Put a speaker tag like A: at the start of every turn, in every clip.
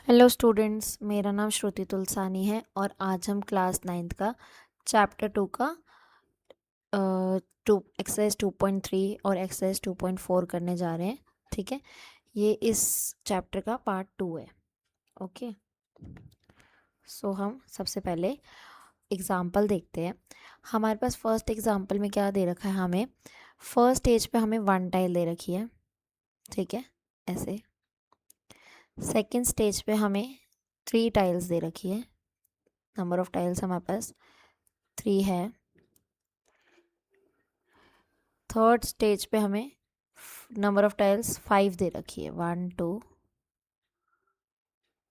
A: Hello students, मेरा नाम श्रुति तुलसानी है और आज हम क्लास 9th का चैप्टर 2 का टू एक्सरसाइज 2.3 और एक्सरसाइज 2.4 करने जा रहे हैं। ठीक है, ये इस चैप्टर का पार्ट 2 है। ओके, सो हम सबसे पहले एग्जाम्पल देखते हैं। हमारे पास फर्स्ट एग्जाम्पल में क्या दे रखा है, हमें फर्स्ट स्टेज पे हमें 1 टाइल दे रखी है। ठीक है, ऐसे सेकेंड स्टेज पे हमें 3 टाइल्स दे रखी है। नंबर ऑफ टाइल्स हमारे पास 3 है। थर्ड स्टेज पे हमें नंबर ऑफ टाइल्स 5 दे रखी है। 1 2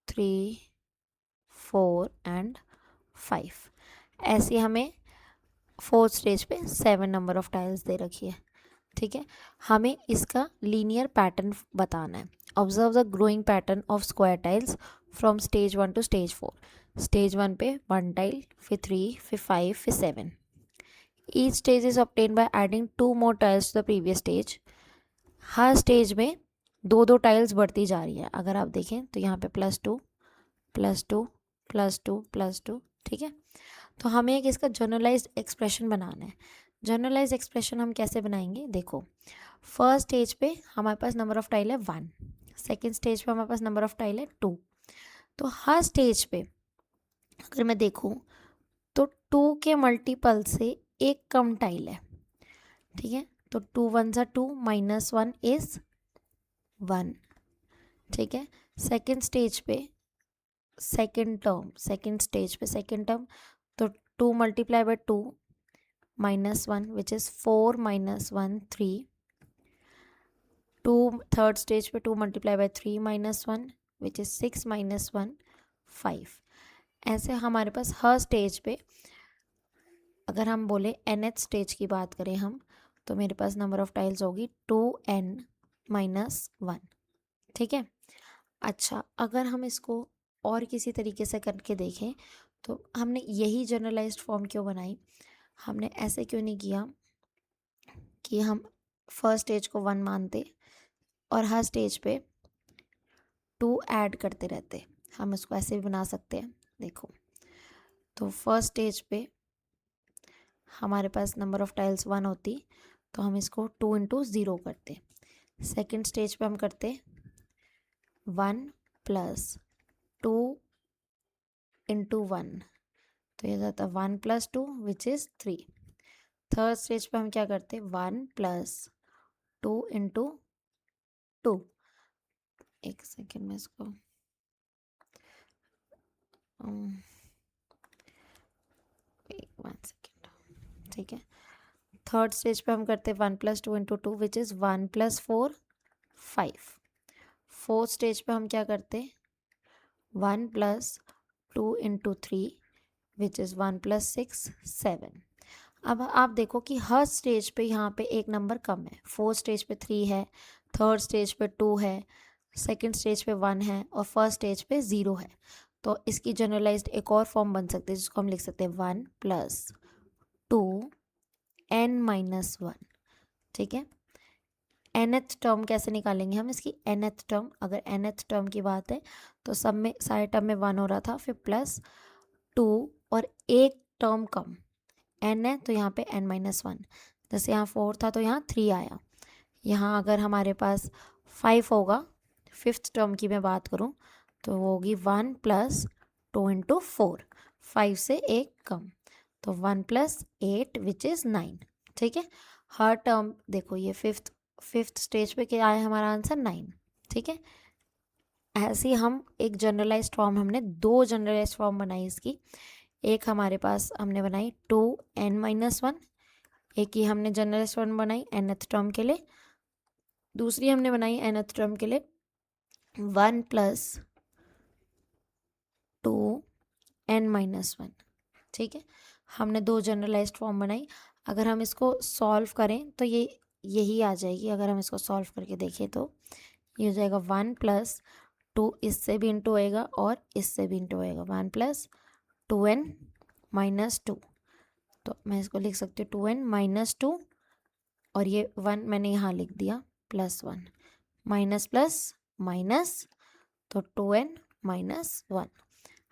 A: 3 4 एंड 5। ऐसे हमें फोर्थ स्टेज पे 7 नंबर ऑफ टाइल्स दे रखी है। ठीक है, हमें इसका लीनियर पैटर्न बताना है। Observe the growing pattern of square tiles from stage 1 to stage 4। Stage 1 पे 1 टाइल, फिर 3, फिर 5, फिर 7। Each stage is obtain by adding 2 more tiles to the previous stage. हर स्टेज में 2 टाइल्स बढ़ती जा रही है। अगर आप देखें तो यहाँ पे +2 +2 +2 +2। ठीक है, तो हमें एक इसका जनरलाइज्ड एक्सप्रेशन बनाना है। जनरलाइज्ड एक्सप्रेशन हम कैसे बनाएंगे, देखो। फर्स्ट स्टेज पे हमारे पास नंबर ऑफ टाइल है 1, सेकेंड स्टेज पे हमारे पास नंबर ऑफ टाइल है 2। तो हर स्टेज पे अगर मैं देखूँ तो 2 के मल्टीपल से एक कम टाइल है। ठीक है, तो 2 1 2 -1 इज 1। ठीक है, सेकेंड स्टेज पे सेकेंड स्टेज पे सेकेंड टर्म, तो 2 multiply by 2 -1 which is 4 -1 3। 2 third stage पे 2 मल्टीप्लाई बाय 3 -1 विच इज़ 6 -1 5। ऐसे हमारे पास हर स्टेज पे, अगर हम बोले nth स्टेज की बात करें हम, तो मेरे पास नंबर ऑफ टाइल्स होगी 2n -1। ठीक है, अच्छा, अगर हम इसको और किसी तरीके से करके देखें तो हमने यही जनरलाइज्ड फॉर्म क्यों बनाई, हमने ऐसे क्यों नहीं किया कि हम फर्स्ट स्टेज को 1 मानते और हर स्टेज पे 2 ऐड करते रहते। हम इसको ऐसे भी बना सकते हैं, देखो। तो फर्स्ट स्टेज पे हमारे पास नंबर ऑफ टाइल्स 1 होती, तो हम इसको 2 इंटू 0 करते। सेकेंड स्टेज पे हम करते 1 + 2 इंटू 1, तो ये जाता 1 + 2 विच इज़ 3। थर्ड स्टेज पे हम क्या करते, 1 + 2 इंटू 2। एक सेकेंड में इसको वन सेकेंड। ठीक है, थर्ड स्टेज पे हम करते 1 + 2 into 2 which is 1 + 4 5। Fourth stage पे हम क्या करते, 1 + 2 इंटू 3 विच इज़ 1 + 6 7। अब आप देखो कि हर स्टेज पे यहाँ पे एक नंबर कम है। फोर्थ स्टेज पे 3 है, थर्ड स्टेज पे 2 है, सेकंड स्टेज पे 1 है और फर्स्ट स्टेज पे 0 है। तो इसकी जनरलाइज्ड एक और फॉर्म बन सकती है जिसको हम लिख सकते हैं 1 + 2 n -1। ठीक है, nth टर्म कैसे निकालेंगे हम, इसकी nth टर्म, अगर nth टर्म की बात है तो सब में सारे टर्म में 1 हो रहा था, फिर +2 और एक टर्म कम n है तो यहाँ पे n -1। जैसे यहाँ 4 था तो यहाँ 3 आया। यहाँ अगर हमारे पास 5 होगा, फिफ्थ टर्म की मैं बात करूँ तो वो होगी 1 + 2 इंटू 4, 5 से एक कम, तो 1 + 8 विच इज़ 9। ठीक है, हर टर्म देखो, ये फिफ्थ स्टेज पे क्या आया हमारा आंसर 9। ठीक है, ऐसे ही हम एक जनरलाइज्ड फॉर्म, हमने 2 जनरलाइज्ड फॉर्म बनाई इसकी। एक हमारे पास हमने बनाई 2n -1, एक ही हमने जनरलाइज्ड फॉर्म बनाई nth टर्म के लिए, दूसरी हमने बनाई nth टर्म के लिए 1 + 2n -1। ठीक है, हमने 2 जनरलाइज्ड फॉर्म बनाई। अगर हम इसको सॉल्व करें तो ये यही आ जाएगी। अगर हम इसको सॉल्व करके देखें तो ये हो जाएगा 1 + 2, इससे भी इंटू होएगा और इससे भी इंटू होएगा, 1 + 2n -2। तो मैं इसको लिख सकती हूँ 2n -2 और ये 1 मैंने यहाँ लिख दिया +1, माइनस प्लस माइनस, तो 2n -1।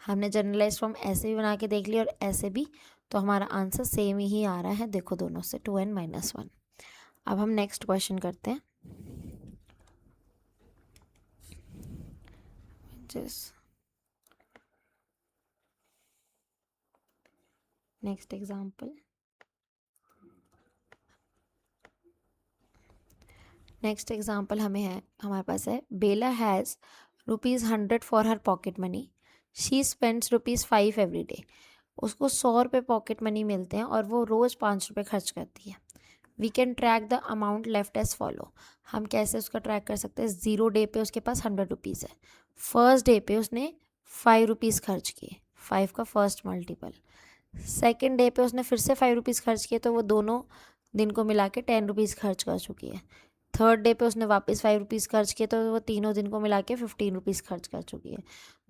A: हमने जनरलाइज फॉर्म ऐसे भी बना के देख लिया और ऐसे भी, तो हमारा आंसर सेम ही आ रहा है, देखो दोनों से 2n - 1। अब हम नेक्स्ट क्वेश्चन करते हैं, नेक्स्ट एग्जाम्पल। नेक्स्ट एग्जाम्पल हमारे पास है, Bela has ₹100 for her pocket money, she spends ₹5 every day. उसको 100 रुपये पॉकेट मनी मिलते हैं और वो रोज़ 5 रुपये खर्च करती है। We can track the amount left as follow. हम कैसे उसका ट्रैक कर सकते हैं? 0 डे पे उसके पास 100 रुपीज़ है, फर्स्ट डे पे उसने 5 रुपीज़ खर्च किए, 5 का फर्स्ट मल्टीपल। सेकेंड डे पे उसने फिर से 5 रुपीज़ खर्च किए, तो वो दोनों दिन को मिला के 10 रुपीज़ खर्च कर चुकी है। थर्ड डे पे उसने वापस 5 रुपीज़ खर्च किए, तो वो तीनों दिन को मिला के 15 रुपीज़ खर्च कर चुकी है।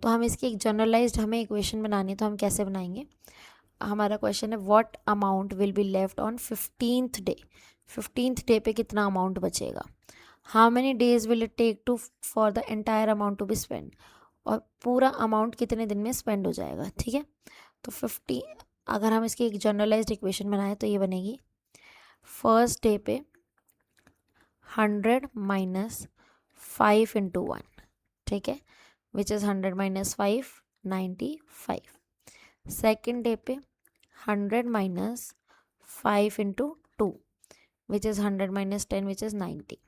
A: तो हम इसकी एक जनरलाइज्ड हमें इक्वेशन बनानी है, तो हम कैसे बनाएंगे? हमारा क्वेश्चन है, what amount will be left on 15th day. 15th day पे कितना अमाउंट बचेगा? How many days will it take to for the entire amount to be spend. और पूरा अमाउंट कितने दिन में स्पेंड हो जाएगा, ठीक है। तो 50, अगर हम इसकी एक जनरलाइज्ड इक्वेशन बनाएं तो ये बनेगी, फर्स्ट डे पे 100 - 5 × 1, ठीक है, विच इज़ 100 - 5 95। सेकेंड डे पे 100 - 5 × 2, which is 100 - 10, which is 90।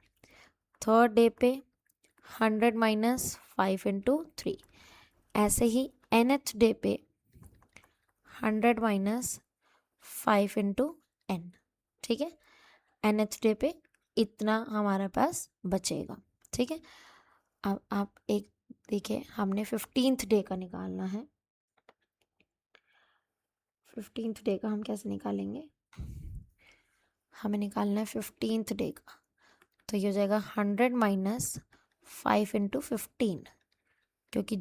A: Third day पे 100 - 5 × 3। ऐसे ही nth डे पे 100 - 5 × n, ठीक है। nth डे पे इतना हमारे पास बचेगा, ठीक है। अब आप एक देखिए, हमने 15th डे का निकालना है। 15th डे का हम कैसे निकालेंगे? हमें निकालना है 15th डे का, तो ये हो जाएगा 100 - 5 × 15, क्योंकि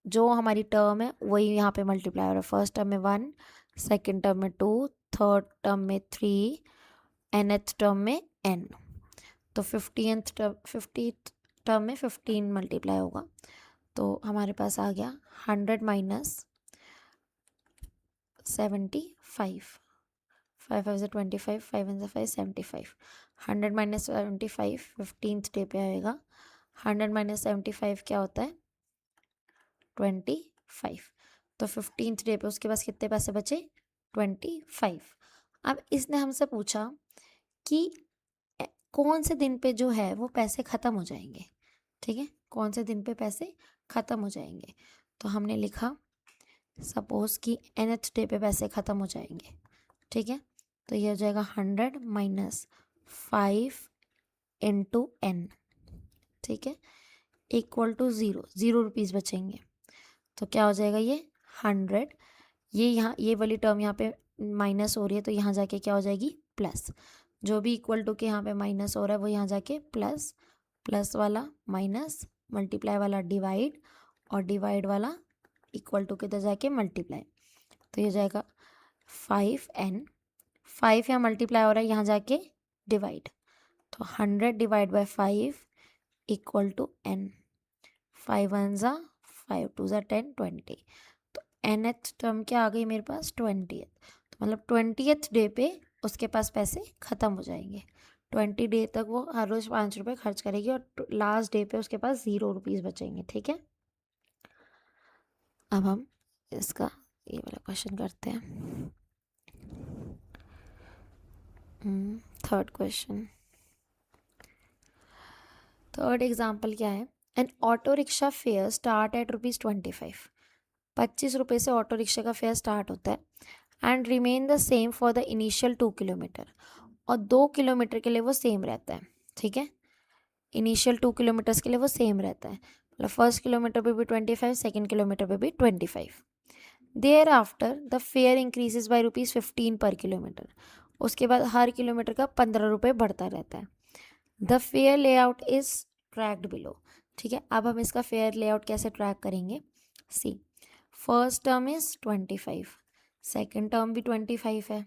A: जो हमारी टर्म है वही यहाँ पे मल्टीप्लाई हो रहा है। फर्स्ट टर्म में 1, सेकेंड टर्म में 2, थर्ड टर्म में 3, nth टर्म में n। तो 50th टर्म में 15 मल्टीप्लाई होगा, तो हमारे पास आ गया 100 - 75। 5 5 से 25, 5 1 से 5 75। 100 - 75 15th डे पे आएगा। 100 - 75 क्या होता है? 25। तो 15th डे पे उसके पास कितने पैसे बचे? 25। अब इसने हमसे पूछा कि कौन से दिन पे जो है वो पैसे ख़त्म हो जाएंगे, ठीक है, कौन से दिन पे पैसे ख़त्म हो जाएंगे। तो हमने लिखा, सपोज कि nth डे पे पैसे ख़त्म हो जाएंगे, ठीक है। तो ये हो जाएगा 100 - 5 × n, ठीक है, इक्वल टू 0 रुपीज़ बचेंगे। तो क्या हो जाएगा? ये 100, ये यहाँ ये वाली टर्म यहाँ पे माइनस हो रही है, तो यहाँ जाके क्या हो जाएगी? प्लस। जो भी इक्वल टू के यहाँ पे माइनस हो रहा है वो यहाँ जाके प्लस, प्लस वाला माइनस, मल्टीप्लाई वाला डिवाइड, और डिवाइड वाला इक्वल टू के इधर जाके मल्टीप्लाई। तो ये हो जाएगा 5n, 5 यहाँ मल्टीप्लाई हो रहा है, यहाँ जाके डिवाइड, तो 100 / 5 इक्वल टू n। 5 1 ज़ा 5, 2 ज़ा 10, 20। तो nth टर्म क्या आ गई मेरे पास? 20th। तो मतलब 20th डे पे उसके पास पैसे ख़त्म हो जाएंगे। 20 डे तक वो हर रोज़ 5 रुपये खर्च करेगी और लास्ट डे पे उसके पास 0 रुपीज़ बचेंगे, ठीक है। अब हम इसका ये वाला क्वेश्चन करते हैं। थर्ड क्वेश्चन, थर्ड एग्जाम्पल क्या है? N auto rickshaw fair start at ₹25। 25 रुपये से ऑटो रिक्शा का फेयर स्टार्ट होता है, and remain the same for the initial 2 kilometre. और 2 किलोमीटर के लिए वो सेम रहता है, ठीक है। इनिशियल 2 किलोमीटर्स के लिए वो सेम रहता है, मतलब फर्स्ट किलोमीटर पे भी 25, सेकेंड किलोमीटर पे भी 25। Thereafter the fare increases by ₹15 per kilometre. उसके बाद हर किलोमीटर का 15 रुपये बढ़ता रहता है। The fair layout is tracked below, ठीक है। अब हम इसका फेयर लेआउट कैसे ट्रैक करेंगे? See, first term is 25, second term भी 25 है,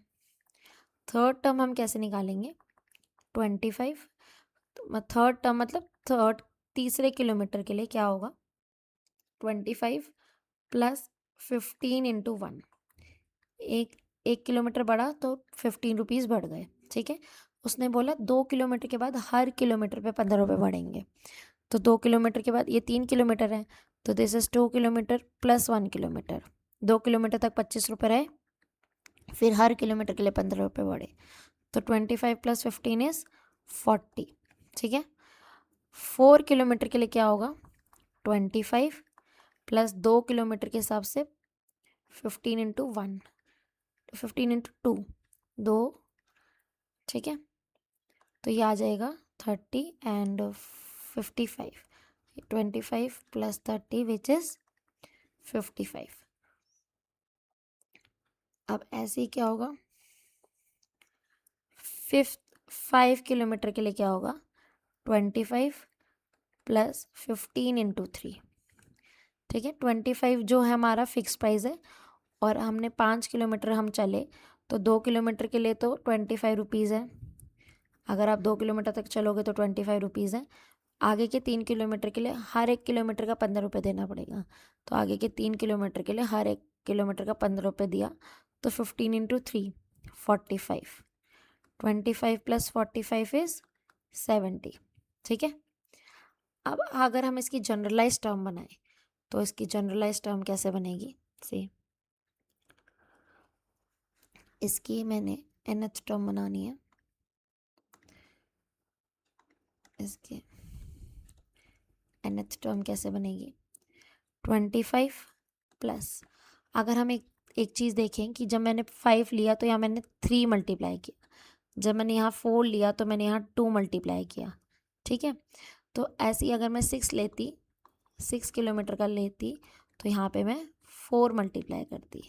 A: थर्ड टर्म हम कैसे निकालेंगे? 25, थर्ड टर्म मतलब तीसरे किलोमीटर के लिए क्या होगा? 25 प्लस 15 इंटू 1, एक किलोमीटर बढ़ा तो 15 रुपीज़ बढ़ गए, ठीक है। उसने बोला 2 किलोमीटर के बाद हर किलोमीटर पे 15 रुपये बढ़ेंगे। तो 2 किलोमीटर के बाद ये 3 किलोमीटर है, तो this is 2 kilometre plus 1 kilometre, 2 kilometre तक 25 रुपये रहे, फिर हर किलोमीटर के लिए 15 रुपये बढ़े। तो 25 प्लस 15 इज 40, ठीक है। 4 किलोमीटर के लिए क्या होगा, 25 प्लस 2 किलोमीटर के हिसाब से 15 इंटू 1, 15 इंटू 2, 2, ठीक है। तो ये आ जाएगा 30 एंड 55, 25 प्लस 30 विच इज 55। अब ऐसे ही क्या होगा, 5 किलोमीटर के लिए क्या होगा, 25 प्लस 15 इंटू 3, ठीक है। 25 जो है हमारा फिक्स प्राइस है, और हमने 5 किलोमीटर हम चले, तो 2 किलोमीटर के लिए तो 25 रुपीज़ है। अगर आप 2 किलोमीटर तक चलोगे तो 25 रुपीज़ है। आगे के 3 किलोमीटर के लिए हर एक किलोमीटर का 15 रुपये देना पड़ेगा। तो आगे के 3 किलोमीटर के लिए हर एक किलोमीटर का 15 रुपये दिया, तो 15 इंटू 3 45, 25 प्लस 45 इज 70, ठीक है। अब अगर हम इसकी जनरलाइज टर्म बनाएं, तो इसकी जनरलाइज टर्म कैसे बनेगी, सी इसकी मैंने nth टर्म बनानी है। इसकी nth टर्म कैसे बनेगी, 25 प्लस, अगर हम एक चीज़ देखें कि जब मैंने 5 लिया तो यहाँ मैंने 3 मल्टीप्लाई किया, जब मैंने यहाँ 4 लिया तो मैंने यहाँ 2 मल्टीप्लाई किया, ठीक है। तो ऐसे ही अगर मैं 6 लेती, 6 किलोमीटर का लेती, तो यहाँ पे मैं 4 मल्टीप्लाई करती,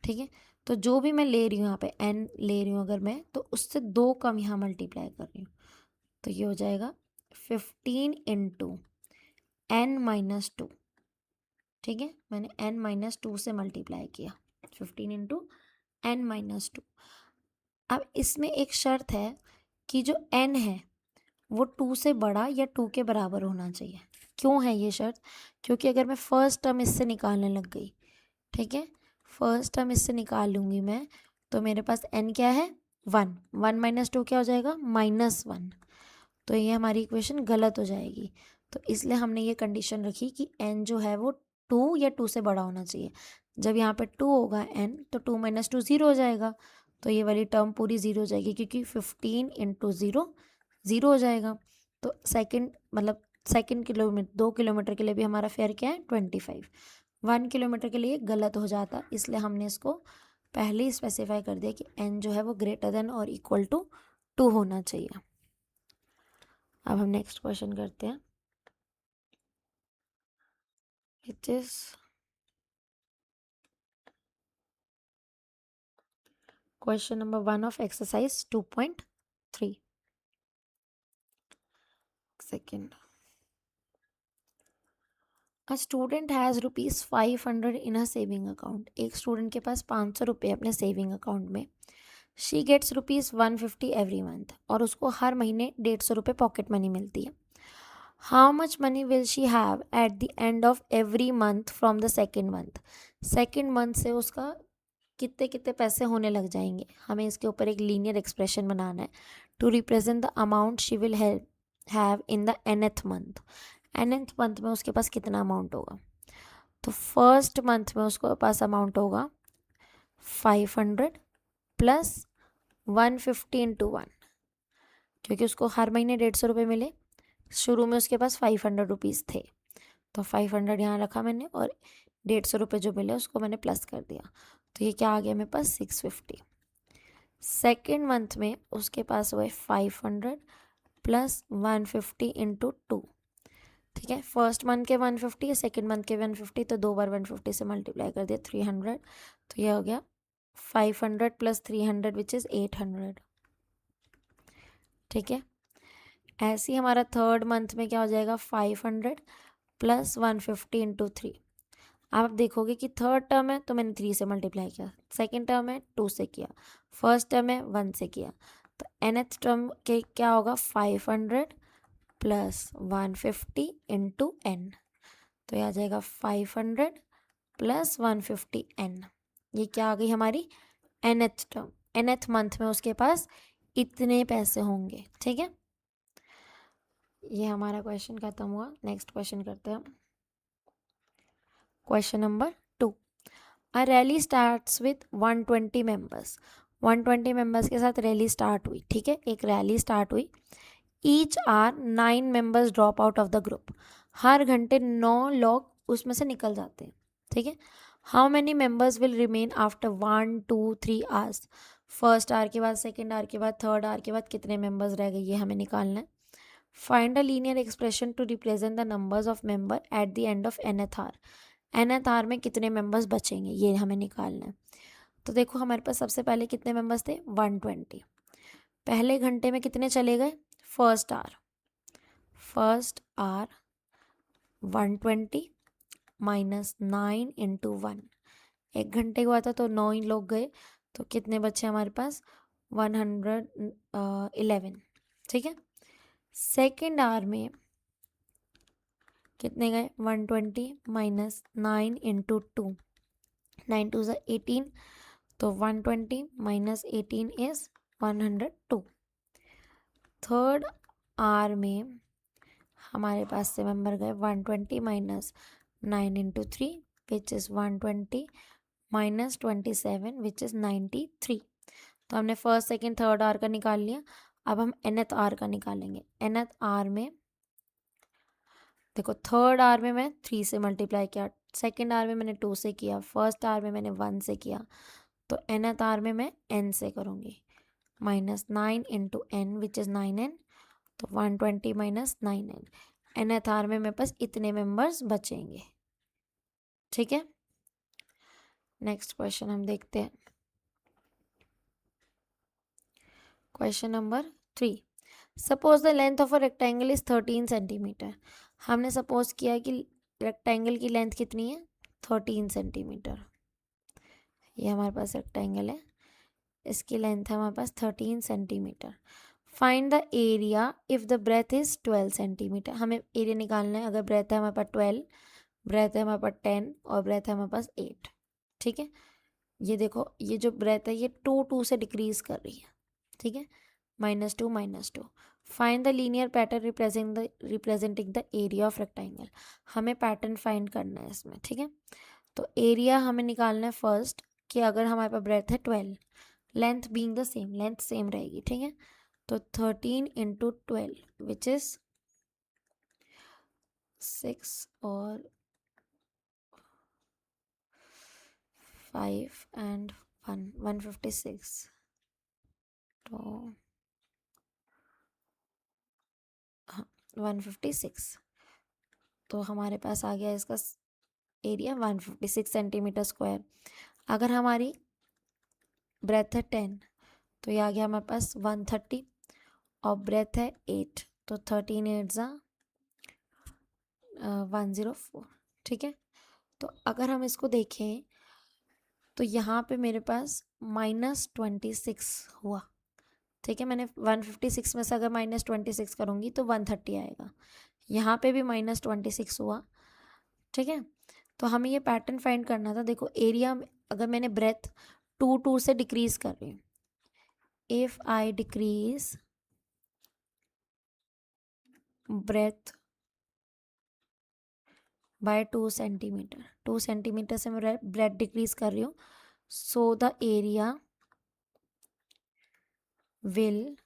A: ठीक है। तो जो भी मैं ले रही हूँ यहाँ पे n ले रही हूँ अगर मैं, तो उससे 2 कम यहाँ मल्टीप्लाई कर रही हूँ, तो ये हो जाएगा 15 इंटू n माइनस 2, ठीक है। मैंने n माइनस 2 से मल्टीप्लाई किया, 15 इंटू n माइनस 2। अब इसमें एक शर्त है कि जो n है वो 2 से बड़ा या 2 के बराबर होना चाहिए। क्यों है ये शर्त, क्योंकि अगर मैं फर्स्ट टर्म इससे निकालने लग गई, ठीक है, फर्स्ट टर्म इससे निकाल लूँगी मैं, तो मेरे पास n क्या है 1, 1 माइनस 2 क्या हो जाएगा -1, तो ये हमारी इक्वेशन गलत हो जाएगी। तो इसलिए हमने ये कंडीशन रखी कि n जो है वो 2 या 2 से बड़ा होना चाहिए। जब यहाँ पे 2 होगा n, तो 2 माइनस 2 0 हो जाएगा, तो ये वाली टर्म पूरी 0 हो जाएगी, क्योंकि 15 इंटू 0 0 हो जाएगा। तो सेकंड किलोमीटर 2 किलोमीटर के लिए भी हमारा फेयर क्या है 25, 1 किलोमीटर के लिए गलत हो जाता, इसलिए हमने इसको पहले ही स्पेसिफाई कर दिया कि n जो है वो ग्रेटर देन और इक्वल टू 2 होना चाहिए। अब हम नेक्स्ट क्वेश्चन करते हैं, which is question number 1 of exercise 2.3। Second, a student has ₹500 in a saving account. एक स्टूडेंट के पास 500 रुपये अपने सेविंग अकाउंट में। शी गेट्स ₹150 एवरी मंथ, और उसको हर महीने 150 रुपये पॉकेट मनी मिलती है। How much money will she have eight the end of every month from the second month. Second month से उसका कितने कितने पैसे होने लग जाएंगे। हमें इसके ऊपर एक लीनियर एक्सप्रेशन बनाना है to represent the amount she will have in the nth month. nth month में उसके पास कितना अमाउंट होगा, तो फर्स्ट मंथ में उसके पास अमाउंट होगा 500 प्लस 150 इंटू 1, क्योंकि उसको हर महीने 150 रुपये मिले। शुरू में उसके पास 500 रुपीज़ थे, तो 500 यहाँ रखा मैंने, और 150 रुपये जो मिले उसको मैंने प्लस कर दिया, तो ये क्या आ गया मेरे पास 650। सेकेंड मंथ में उसके पास हुए 500 प्लस 150 इंटू 2, ठीक है। फर्स्ट मंथ के 150 है, सेकेंड मंथ के 150, तो 2 बार 150 से मल्टीप्लाई कर दिया 300, तो ये हो गया 500 प्लस 300 विच इज़ 800, ठीक है। ऐसे ही हमारा थर्ड मंथ में क्या हो जाएगा 500 प्लस 150 इंटू 3। आप देखोगे कि थर्ड टर्म है तो मैंने 3 से मल्टीप्लाई किया, सेकेंड टर्म है 2 से किया, फर्स्ट टर्म है 1 से किया, तो nth टर्म के क्या होगा 500 प्लस 150 इंटू n, तो ये आ जाएगा 500 प्लस 150n। ये क्या आ गई हमारी nth टर्म, nth मंथ में उसके पास इतने पैसे होंगे। ठीक है, ये हमारा क्वेश्चन खत्म हुआ। नेक्स्ट क्वेश्चन करते हैं। Question number 2, a rally starts with 120 members. 120 members के साथ रैली स्टार्ट हुई। ठीक है, एक रैली स्टार्ट हुई। Each hour 9 members drop out of the group. हर घंटे 9 लोग उसमें से निकल जाते हैं। ठीक है, how many members will remain after 1 2 3 hours. First hour के बाद, सेकेंड आवर के बाद, थर्ड आवर के बाद कितने मेंबर्स रह गए, ये हमें निकालना है। Find a linear expression to represent the numbers of member at the end of nth hour. nth hour में कितने मेंबर्स बचेंगे, ये हमें निकालना है। तो देखो हमारे पास सबसे पहले कितने मेंबर्स थे, 120। पहले घंटे में कितने चले गए, फर्स्ट आवर 120 माइनस 9 इंटू 1। एक घंटे हुआ था तो 9 ही लोग गए, तो कितने बचे हमारे पास, 111। ठीक है, सेकेंड आवर में कितने गए, 120 माइनस 9 इंटू 2, 9 2 ज़ा 18, तो 120 माइनस 18 इज 102। थर्ड आवर में हमारे पास से मेंबर गए 120 minus 9 into 3 which is 120 minus 27 which is 93। तो हमने फर्स्ट सेकेंड थर्ड आर का निकाल लिया। अब हम nth आर का निकालेंगे। nth आर में देखो, थर्ड आर में मैं 3 से मल्टीप्लाई किया, सेकेंड आर में मैंने 2 से किया, फर्स्ट आर में मैंने 1 से किया, तो nth आर में मैं n से करूँगी। Minus 9 into n which is 9n, तो 120 माइनस 9n। nth आर में मेरे पास इतने मेंबर्स बचेंगे। ठीक है, नेक्स्ट क्वेश्चन हम देखते हैं। Question number 3, suppose the length of a rectangle is 13 centimetre. हमने सपोज किया कि रेक्टेंगल की लेंथ कितनी है, 13 सेंटीमीटर। ये हमारे पास रेक्टेंगल है, इसकी लेंथ है हमारे पास 13 centimetre. Find the area if the breadth is 12 centimetre. हमें एरिया निकालना है। अगर ब्रेथ है हमारे पास 12, ब्रेथ है हमारे पास 10 और ब्रेथ है हमारे पास 8। ठीक है, ये देखो, ये जो ब्रेथ है ये 2 2 से डिक्रीज कर रही है। ठीक है, -2 -2। Find the linear pattern representing the area of rectangle. हमें पैटर्न फाइंड करना है इसमें। ठीक है, तो एरिया हमें निकालना है फर्स्ट, कि अगर हमारे पास ब्रेथ है 12, length being the same, length same रहेगी। ठीक है, तो 13 इंटू 12 विच इज़ 6 और 5 एंड 1, 156। तो हाँ, 156। तो हमारे पास आ गया इसका एरिया 156 सेंटीमीटर स्क्वायर। अगर हमारी ब्रेथ है 10, तो ये आ गया हमारे पास 130, और ब्रेथ है 8, तो 13 8 ज़ा 104। ठीक है, तो अगर हम इसको देखें तो यहाँ पे मेरे पास -26 हुआ। ठीक है, मैंने 156 में से अगर -26 करूँगी तो 130 आएगा। यहाँ पे भी -26 हुआ। ठीक है, तो हमें ये पैटर्न फाइंड करना था। देखो एरिया, अगर मैंने ब्रेथ 2 2 से डिक्रीज कर रही हूँ, if I decrease breadth by 2 centimetre, 2 centimetre से मैं ब्रेथ डिक्रीज कर रही हूँ, so the area will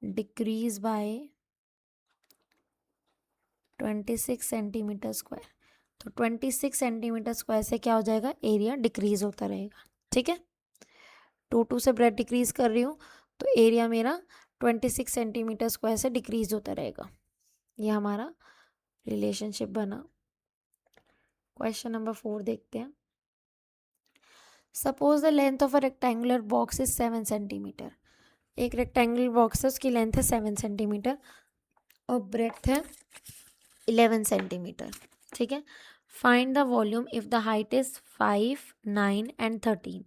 A: decrease by 26 centimetre square. तो 26 सेंटीमीटर स्क्वायर से क्या हो जाएगा, एरिया डिक्रीज होता रहेगा। ठीक है, 2 2 से ब्रेथ डिक्रीज कर रही हूँ, तो एरिया मेरा 26 सेंटीमीटर स्क्वायर से डिक्रीज होता रहेगा। ये हमारा रिलेशनशिप बना। क्वेश्चन नंबर 4 देखते हैं। Suppose the length of a rectangular box is 7 centimetre. एक रेक्टेंगुलर बॉक्स है, उसकी लेंथ है 7 सेंटीमीटर और ब्रेथ है 11 सेंटीमीटर। ठीक है, find the volume if the height is 5 9 and 13।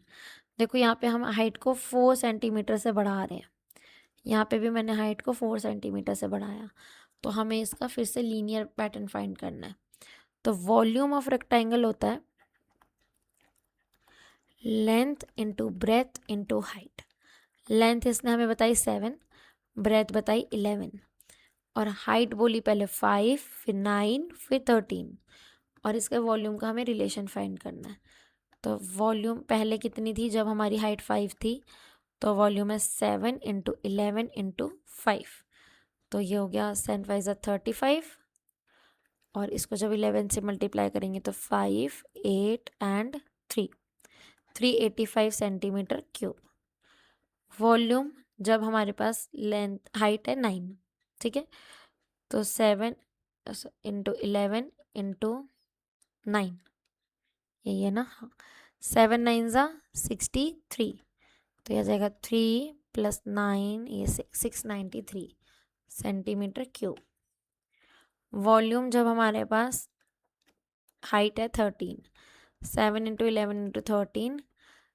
A: देखो यहाँ पे हम हाइट को 4 सेंटीमीटर से बढ़ा रहे हैं, यहाँ पे भी मैंने हाइट को 4 सेंटीमीटर से बढ़ाया। तो हमें इसका फिर से लीनियर पैटर्न फाइंड करना है। तो वॉल्यूम ऑफ रेक्टेंगल होता है length into breadth into height. Length इसने हमें बताई 7, ब्रेथ बताई 11 और हाइट बोली पहले 5, फिर 9, फिर 13 और इसके वॉल्यूम का हमें रिलेशन फाइंड करना है। तो वॉल्यूम पहले कितनी थी जब हमारी हाइट 5 थी, तो वॉल्यूम है 7 इंटू 11 इंटू 5, तो ये हो गया 7 5 35 और इसको जब 11 से मल्टीप्लाई करेंगे तो 5, 8 एंड 3, 385 सेंटीमीटर क्यूब। वॉल्यूम जब हमारे पास लेंथ हाइट है 9, ठीक है, तो 7 इंटू 11 इंटू 9, यही है ना, हाँ, 7 9 63, तो यह जाएगा 3 + 9 ये 693 सेंटीमीटर क्यूब। वॉल्यूम जब हमारे पास हाइट है 13, 7 इंटू 11 इंटू 13,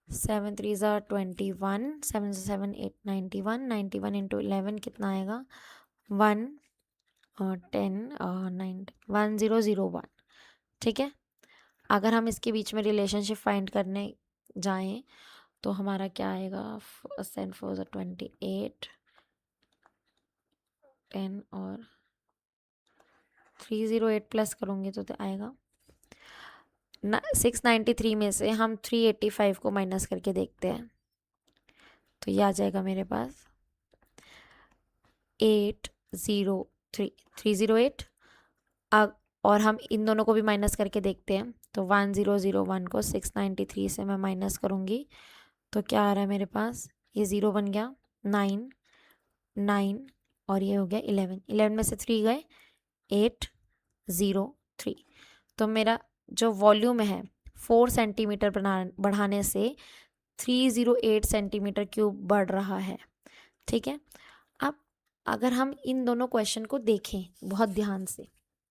A: 7 3 21, 7 7 8 91, 91 इंटू 11 कितना आएगा 1 और 10 और 9 1001, ठीक है। अगर हम इसके बीच में रिलेशनशिप फाइंड करने जाएं तो हमारा क्या आएगा 7 4 28, 10 और 308 प्लस करूँगी तो आएगा 693 में से हम 385 को माइनस करके देखते हैं, तो ये आ जाएगा मेरे पास 308। और हम इन दोनों को भी माइनस करके देखते हैं, तो 1001 को 693 से मैं माइनस करूँगी तो क्या आ रहा है मेरे पास, ये 0 बन गया, 9 9 और ये हो गया 11, 11 में से 3 गए 803। तो मेरा जो वॉल्यूम है 4 सेंटीमीटर बढ़ाने से 308 सेंटीमीटर क्यूब बढ़ रहा है, ठीक है। अब अगर हम इन दोनों क्वेश्चन को देखें बहुत ध्यान से,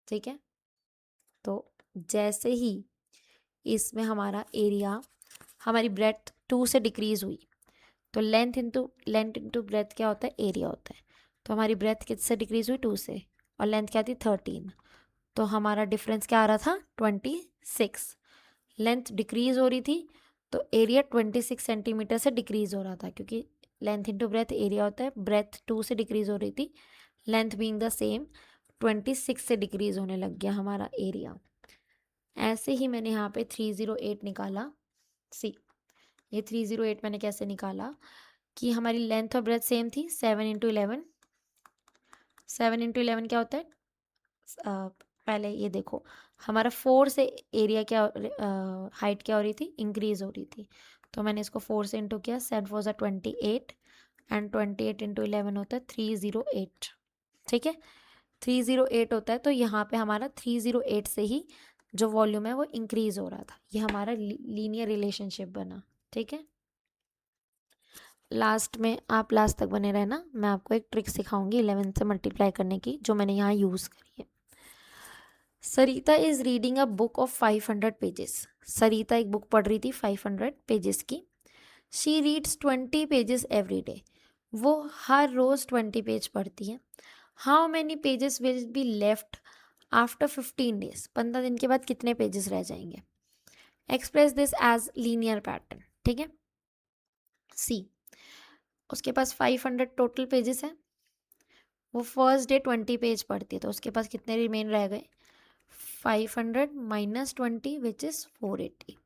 A: ठीक है, तो जैसे ही इसमें हमारा एरिया हमारी ब्रेथ 2 से डिक्रीज हुई तो लेंथ इंटू ब्रेथ क्या होता है, एरिया होता है। तो हमारी ब्रेथ किससे डिक्रीज हुई 2 से और लेंथ क्या थी 13, तो हमारा डिफरेंस क्या आ रहा था 26। लेंथ डिक्रीज हो रही थी तो एरिया 26 सेंटीमीटर से डिक्रीज हो रहा था, क्योंकि लेंथ इंटू ब्रेथ एरिया होता है, ब्रेथ 2 से डिक्रीज हो रही थी, लेंथ बीइंग द सेम 26 से डिक्रीज होने लग गया हमारा एरिया। ऐसे ही मैंने यहाँ पे 308 निकाला। सी ये 308 मैंने कैसे निकाला कि हमारी लेंथ और ब्रेथ सेम थी, 7 इंटू 11, 7 इंटू 11 क्या होता है, पहले ये देखो हमारा 4 से एरिया क्या हाइट क्या हो रही थी, इंक्रीज हो रही थी, तो मैंने इसको 4 से इंटू किया, 7 4 28 एंड 28 इंटू 11 होता है 308, ठीक है, 308 होता है। तो यहाँ पे हमारा 308 से ही जो वॉल्यूम है वो इंक्रीज हो रहा था, ये हमारा लीनियर रिलेशनशिप बना, ठीक है। लास्ट में आप लास्ट तक बने रहना, मैं आपको एक ट्रिक सिखाऊंगी 11 से मल्टीप्लाई करने की जो मैंने यहाँ यूज़ करी है। Sarita is reading a book of 500 pages. Sarita एक बुक पढ़ रही थी 500 पेजेस की। She reads 20 pages every day. वो हर रोज 20 पेज पढ़ती है। How many pages will be left after 15 days. 15 दिन के बाद कितने पेजेस रह जाएंगे। Express this as linear pattern, ठीक है। सी उसके पास 500 टोटल पेजेस है, वो फर्स्ट डे 20 पेज पढ़ती है, तो उसके पास कितने रिमेन रह गए 500 minus 20 which is 480।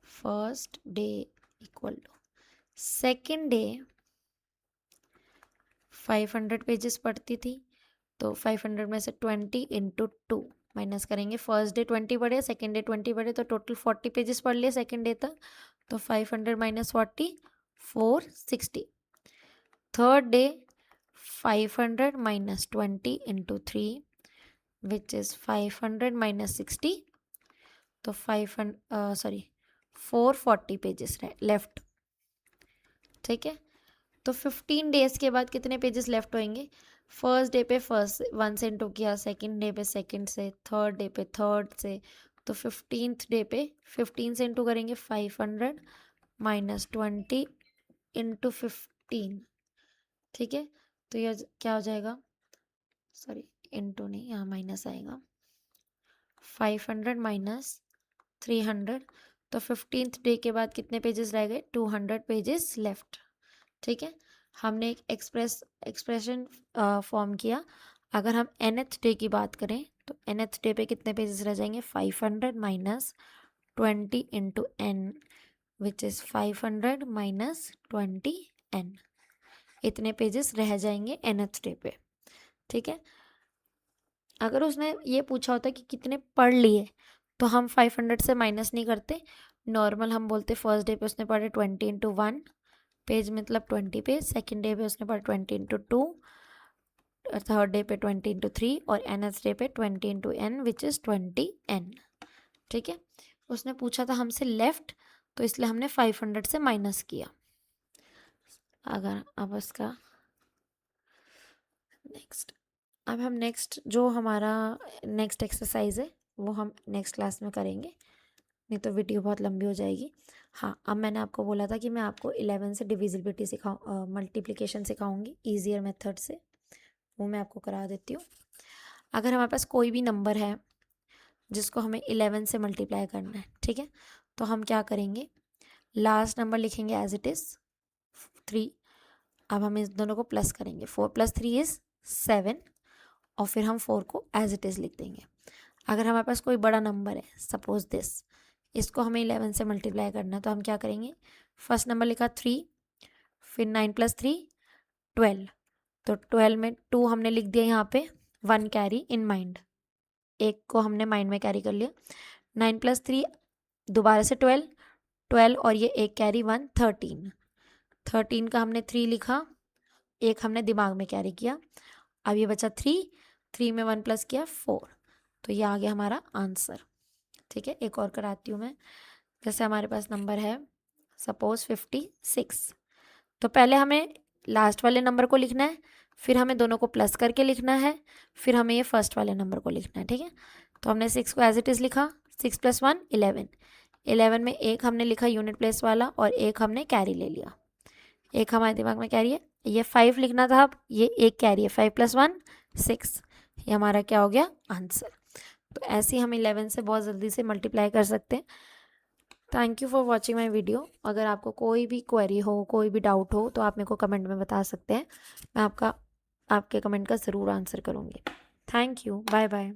A: First day equal to second day 500 pages पढ़ती थी, तो 500 में से 20 इंटू 2 माइनस करेंगे। फर्स्ट डे 20 पढ़े, सेकेंड डे 20 पढ़े, तो टोटल 40 पेजेस पढ़ लिए सेकेंड डे तक, तो 500 minus 40 460। Third day 500 minus 20 into 3 which is 500 minus 60, तो 440 पेजेस लेफ्ट, ठीक है। तो 15 डेज के बाद कितने पेजेस लेफ्ट होंगे। फर्स्ट डे पे फर्स्ट 1 से इंटू किया, सेकेंड डे पे सेकेंड से, थर्ड डे पे थर्ड से, तो 15th डे पे 15 से इंटू करेंगे 500 माइनस 20 इंटू 15, ठीक है। तो यह क्या हो जाएगा, सॉरी इंटू नहीं, यहाँ माइनस आएगा, 500 माइनस 300, तो 15th डे के बाद कितने पेजेस रह गए? 200 पेजेस लेफ्ट। ठीक है, हमने एक एक्सप्रेशन फॉर्म किया। अगर हम nth डे की बात करें तो nth डे पे कितने पेजेस रह जाएंगे? 500 minus 20 into n which is 500 minus 20n, इतने पेजेस रह जाएंगे nth डे पे। ठीक है, अगर उसने ये पूछा होता कि कितने पढ़ लिए तो हम 500 से माइनस नहीं करते, नॉर्मल हम बोलते फर्स्ट डे पे उसने पढ़े 20 इंटू 1 पेज, मतलब 20 पेज। सेकेंड डे पे उसने पढ़ा 20 इंटू 2, थर्ड डे पे 20 इंटू 3 और nth डे पे 20 into n which is 20n। ठीक है, उसने पूछा था हमसे लेफ्ट, तो इसलिए हमने 500 से माइनस किया। अगर अब उसका नेक्स्ट, अब हम नेक्स्ट जो हमारा नेक्स्ट एक्सरसाइज है वो हम नेक्स्ट क्लास में करेंगे, नहीं तो वीडियो बहुत लंबी हो जाएगी। हाँ, अब मैंने आपको बोला था कि मैं आपको 11 से डिविजिबिलिटी मल्टीप्लिकेशन सिखाऊंगी ईजियर मेथड से, वो मैं आपको करा देती हूँ। अगर हमारे पास कोई भी नंबर है जिसको हमें 11 से मल्टीप्लाई करना है, ठीक है, तो हम क्या करेंगे, लास्ट नंबर लिखेंगे एज इट इज़ 3। अब हम इस दोनों को प्लस करेंगे, 4 + 3 = 7, और फिर हम 4 को एज इट इज़ लिख देंगे। अगर हमारे पास कोई बड़ा नंबर है, सपोज दिस, इसको हमें 11 से मल्टीप्लाई करना है, तो हम क्या करेंगे, फर्स्ट नंबर लिखा 3, फिर 9 + 3 12, तो 12 में 2 हमने लिख दिया यहाँ पे, 1 कैरी इन माइंड, एक को हमने माइंड में कैरी कर लिया। 9 + 3 दोबारा से 12, 12 और ये एक कैरी 1, 13, 13 का हमने 3 लिखा, एक हमने दिमाग में कैरी किया। अब ये बचा 3, 3 में 1 प्लस किया 4, तो ये आ गया हमारा आंसर। ठीक है, एक और कराती हूँ मैं। जैसे हमारे पास नंबर है सपोज 56, तो पहले हमें लास्ट वाले नंबर को लिखना है, फिर हमें दोनों को प्लस करके लिखना है, फिर हमें ये फर्स्ट वाले नंबर को लिखना है। ठीक है, तो हमने 6 को एज इट इज़ लिखा, 6 + 1 11, 11 में एक हमने लिखा यूनिट प्लेस वाला और एक हमने कैरी ले लिया, एक हमारे दिमाग में कैरी है। ये 5 लिखना था, अब ये एक कैरी है, 5 + 1 6, ये हमारा क्या हो गया, आंसर। तो ऐसे ही हम 11 से बहुत जल्दी से मल्टीप्लाई कर सकते हैं। Thank you for watching my video. अगर आपको कोई भी क्वेरी हो, कोई भी डाउट हो, तो आप मेरे को कमेंट में बता सकते हैं, मैं आपके कमेंट का ज़रूर आंसर करूँगी। Thank you, bye bye.